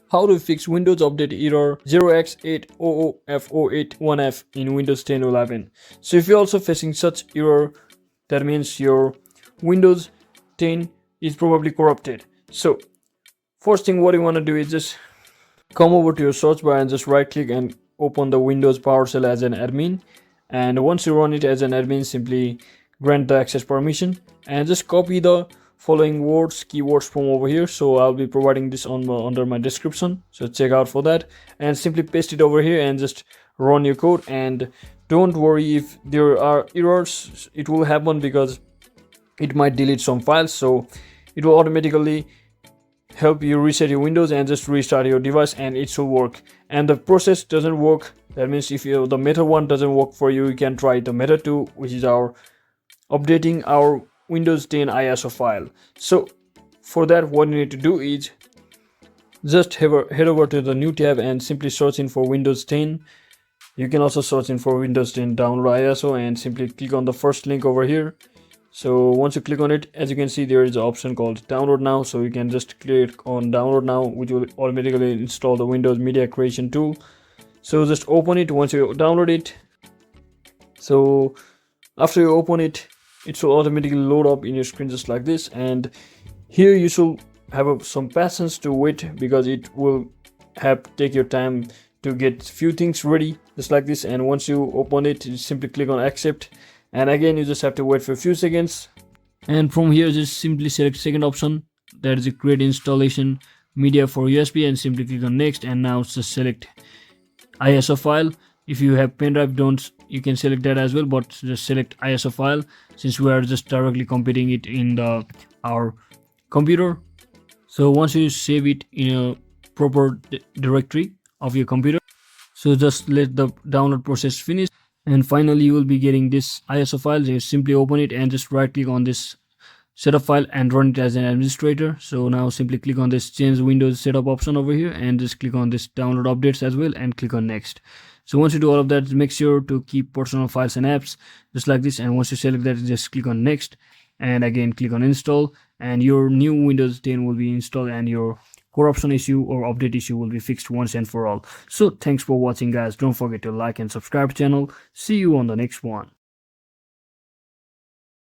How to fix Windows Update error 0x800f081f in Windows 10 11. So if you're also facing such error, that means your Windows 10 is probably corrupted. So first thing what you want to do is just come over to your search bar and just right click and open the Windows PowerShell as an admin. And once you run it as an admin, simply grant the access permission and just copy the following keywords from over here. So I'll be providing this under my description, so check out for that, and simply paste it over here and just run your code. And don't worry if there are errors, it will happen because it might delete some files, so it will automatically help you reset your Windows and just restart your device and it should work. And the process doesn't work, that means if the method 1 doesn't work for you, you can try the method 2, which is our updating our Windows 10 ISO file. So for that, what you need to do is just head over to the new tab and simply search in for Windows 10. You can also search in for Windows 10 download ISO and simply click on the first link over here. So once you click on it, as you can see, there is an option called download now, so you can just click on download now, which will automatically install the Windows Media Creation tool. So just open it once you download it. So after you open it, it will automatically load up in your screen just like this, and here you should have some patience to wait because it will take your time to get few things ready just like this. And once you open it, you simply click on accept, and again you just have to wait for a few seconds, and from here just simply select second option, that is a create installation media for USB, and simply click on next. And now just select ISO file. If you have pen drive, you can select that as well, but just select ISO file since we are just directly computing it in our computer. So once you save it in a proper directory of your computer, so just let the download process finish, and finally you will be getting this ISO file. You simply open it and just right click on this setup file and run it as an administrator. So now simply click on this change Windows setup option over here and just click on this download updates as well and click on next. So once you do all of that, make sure to keep personal files and apps just like this, and once you select that, just click on next and again click on install, and your new Windows 10 will be installed and your corruption issue or update issue will be fixed once and for all. So thanks for watching guys, don't forget to like and subscribe channel. See you on the next one.